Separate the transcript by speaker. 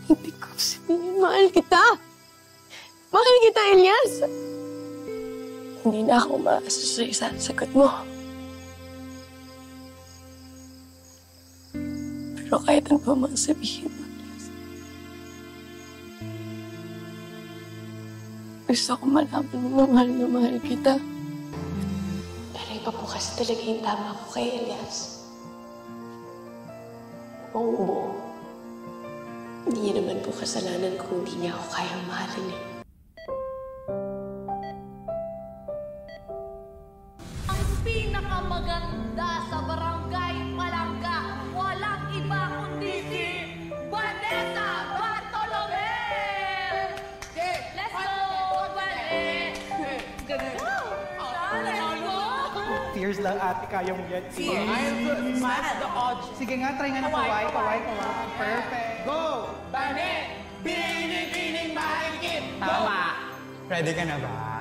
Speaker 1: Hindi ko sabihin, mahal kita. Mahal kita, Elias. Hindi na ako maasa sa isang sagot mo. Pero kahit ano pa mang sabihin mo, Elias, gusto ko malaman mo na mahal kita. Pero iba po kasi talaga yung tama ko kay Elias. Buong buo. Hindi niya naman po kasalanan kung hindi niya ako kayang mahalin eh.
Speaker 2: Ang pinakamaganda sa Barangay Palangga, walang iba kundi si Vanessa Bartolome! Let's go, Vanessa! Let's go!
Speaker 3: Tears lang ate, kaya mo yan.
Speaker 4: Match the odds.
Speaker 3: Sige nga, try nga na kaway. Perfect.
Speaker 4: Go! Bane! Bining-bining mahigit!
Speaker 3: Tama. Ready ka na ba?